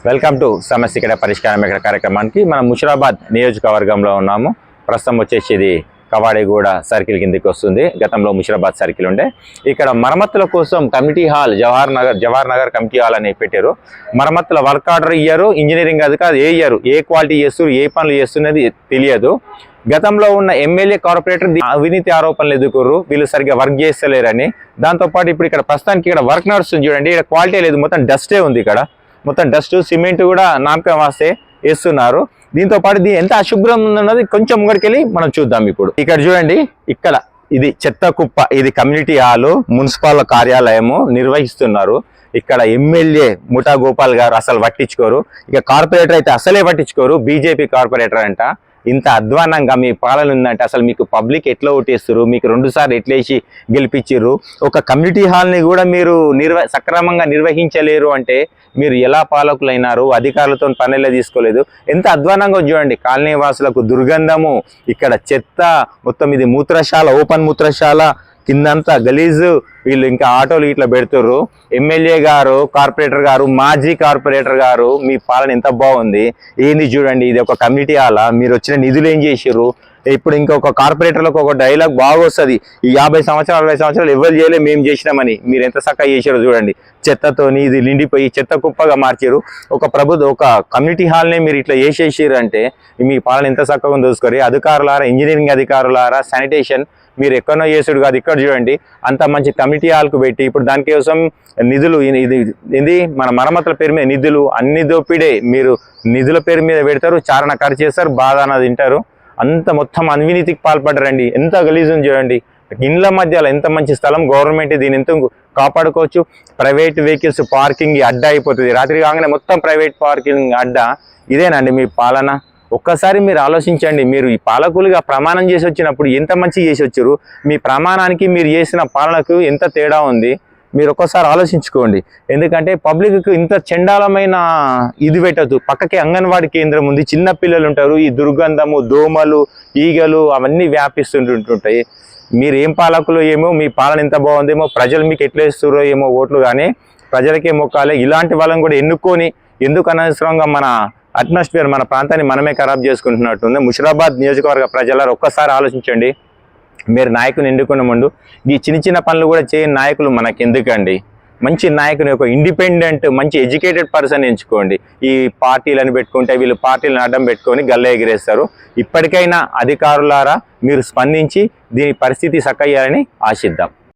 Welcome to సమస్య ఇక్కడ పరిష్కారం ఇక్కడ కార్యక్రమానికి మనం ముషిరాబాద్ నియోజకవర్గంలో ఉన్నాము. ప్రస్తుతం వచ్చేసి ఇది కవాడిగూడ సర్కిల్ కిందకి వస్తుంది. గతంలో ముషిరాబాద్ సర్కిల్ ఉండే. ఇక్కడ మరమ్మతుల కోసం committee hall Jawahar Nagar committee hall అని పెట్టారు. మరమ్మతుల వర్క్ ఆర్డర్ ఇయ్యారు, ఇంజనీరింగ్ అధికారులు ఏ ఇయ్యారు, ఏ క్వాలిటీ చేస్తున్నారు, ఏ పనులు చేస్తున్నది తెలియదు. గతంలో ఉన్న ఎమ్మెల్యే కార్పొరేటర్ అవినీతి ఆరోపణలు ఎదుర్కొర్రు, వీళ్ళు సరిగ్గా వర్క్ చేస్తలేరని. దాంతోపాటు ఇప్పుడు ఇక్కడ ప్రస్తుతానికి ఇక్కడ వర్క్ నడుస్తుంది చూడండి. ఇక్కడ క్వాలిటీ లేదు, మొత్తం డస్టే ఉంది. ఇక్కడ మొత్తం డస్ట్, సిమెంట్ కూడా నామకం వాస్తే వేస్తున్నారు. దీంతో పాటు దీని ఎంత అశుభ్రం ఉందన్నది కొంచెం ముంగడికెళ్ళి మనం చూద్దాం. ఇప్పుడు ఇక్కడ చూడండి, ఇక్కడ ఇది చెత్త కుప్ప, ఇది కమ్యూనిటీ హాల్, మున్సిపల్ కార్యాలయము నిర్వహిస్తున్నారు. ఇక్కడ ఎమ్మెల్యే ముఠా గోపాల్ గారు అసలు పట్టించుకోరు, ఇక కార్పొరేటర్ అయితే అసలే పట్టించుకోరు. బీజేపీ కార్పొరేటర్ అంట. ఇంత అధ్వానంగా మీ పాలన ఉందంటే అసలు మీకు పబ్లిక్ ఎట్లా ఓటేస్తారు, మీకు 2 సార్లు ఎట్లేసి గెలిపించారు, ఒక కమ్యూనిటీ హాల్ని కూడా మీరు సక్రమంగా నిర్వహించలేరు అంటే మీరు ఎలా పాలకులైనారు, అధికారులతో పనులే తీసుకోలేదు. ఎంత అధ్వానంగా చూడండి. కాలనీ వాసులకు దుర్గంధము, ఇక్కడ చెత్త, మొత్తం ఇది మూత్రశాల, ఓపెన్ మూత్రశాల, కిందంతా గలీజు. వీళ్ళు ఇంకా ఆటోలు ఇట్లా పెడుతుర్రు. ఎమ్మెల్యే గారు, కార్పొరేటర్ గారు, మాజీ కార్పొరేటర్ గారు, మీ పాలన ఎంత బాగుంది. ఏంది చూడండి, ఇది ఒక కమ్యూనిటీ హాల్, మీరు వచ్చిన నిధులు ఏం చేసిర్రు. ఇప్పుడు ఇంకొక కార్పొరేటర్లకు ఒక డైలాగ్ బాగా వస్తుంది, ఈ 50 సంవత్సరాలు 60 సంవత్సరాలు ఎవరు చేయలే, మేము చేసినామని. మీరు ఎంత చక్కగా చేసారో చూడండి. చెత్తతోని ఇది నిండిపోయి చెత్త కుప్పగా మార్చారు. ఒక కమ్యూనిటీ హాల్ని మీరు ఇట్లా చేసేసారు అంటే మీ పాలన ఎంత చక్కగా చూసుకోరు. అధికారులారా, ఇంజనీరింగ్ అధికారులారా, శానిటేషన్ మీరు ఎక్కడో చేసుడు కాదు. ఇక్కడ చూడండి, అంత మంచి కమిటీ హాల్కు పెట్టి ఇప్పుడు దానికోసం నిధులు, ఇది మన మరమ్మతుల పేరు మీద నిధులు అన్ని దోపిడే. మీరు నిధుల పేరు మీద పెడతారు, చారణ ఖర్చు చేస్తారు, బాధ తింటారు. అంత మొత్తం అవినీతికి పాల్పడరండి. ఎంత గలీజుని చూడండి. ఇండ్ల మధ్యలో ఎంత మంచి స్థలం, గవర్నమెంట్ దీని ఎంత కాపాడుకోవచ్చు. ప్రైవేట్ వెహికల్స్ పార్కింగ్ అడ్డా అయిపోతుంది. రాత్రి కాగానే మొత్తం ప్రైవేట్ పార్కింగ్ అడ్డా. ఇదేనండి మీ పాలన. ఒక్కసారి మీరు ఆలోచించండి. మీరు ఈ పాలకులుగా ప్రమాణం చేసి వచ్చినప్పుడు ఎంత మంచి చేసి వచ్చారు, మీ ప్రమాణానికి మీరు చేసిన పాలనకు ఎంత తేడా ఉంది మీరు ఒక్కసారి ఆలోచించుకోండి. ఎందుకంటే పబ్లిక్కు ఇంత చండాలమైన ఇది పెట్టద్దు. పక్కకే అంగన్వాడీ కేంద్రం ఉంది, చిన్న పిల్లలు ఉంటారు. ఈ దుర్గంధము, దోమలు, ఈగలు అవన్నీ వ్యాపిస్తుంటుంటాయి. మీరు ఏం పాలకులు ఏమో, మీ పాలన ఎంత బాగుందేమో, ప్రజలు మీకు ఎట్లా ఇస్తారో ఏమో ఓట్లు, కానీ ప్రజలకే మొక్కాలి. ఇలాంటి వాళ్ళని కూడా ఎన్నుకొని ఎందుకు అనవసరంగా మన అట్మాస్ఫియర్, మన ప్రాంతాన్ని మనమే ఖరాబ్ చేసుకుంటున్నట్టుంది. ముషిరాబాద్ నియోజకవర్గ ప్రజలారు ఒక్కసారి ఆలోచించండి. మీరు నాయకుని ఎన్నుకున్న ముందు ఈ చిన్న పనులు కూడా చేయని నాయకులు మనకి ఎందుకండి. మంచి నాయకుని, ఒక ఇండిపెండెంట్ మంచి ఎడ్యుకేటెడ్ పర్సన్ ఎంచుకోండి. ఈ పార్టీలను పెట్టుకుంటే వీళ్ళు పార్టీలను అడ్డం పెట్టుకొని గల్ల ఎగిరేస్తారు. ఇప్పటికైనా అధికారులారా మీరు స్పందించి దీని పరిస్థితి సక్కయ్యాలని ఆశిద్దాం.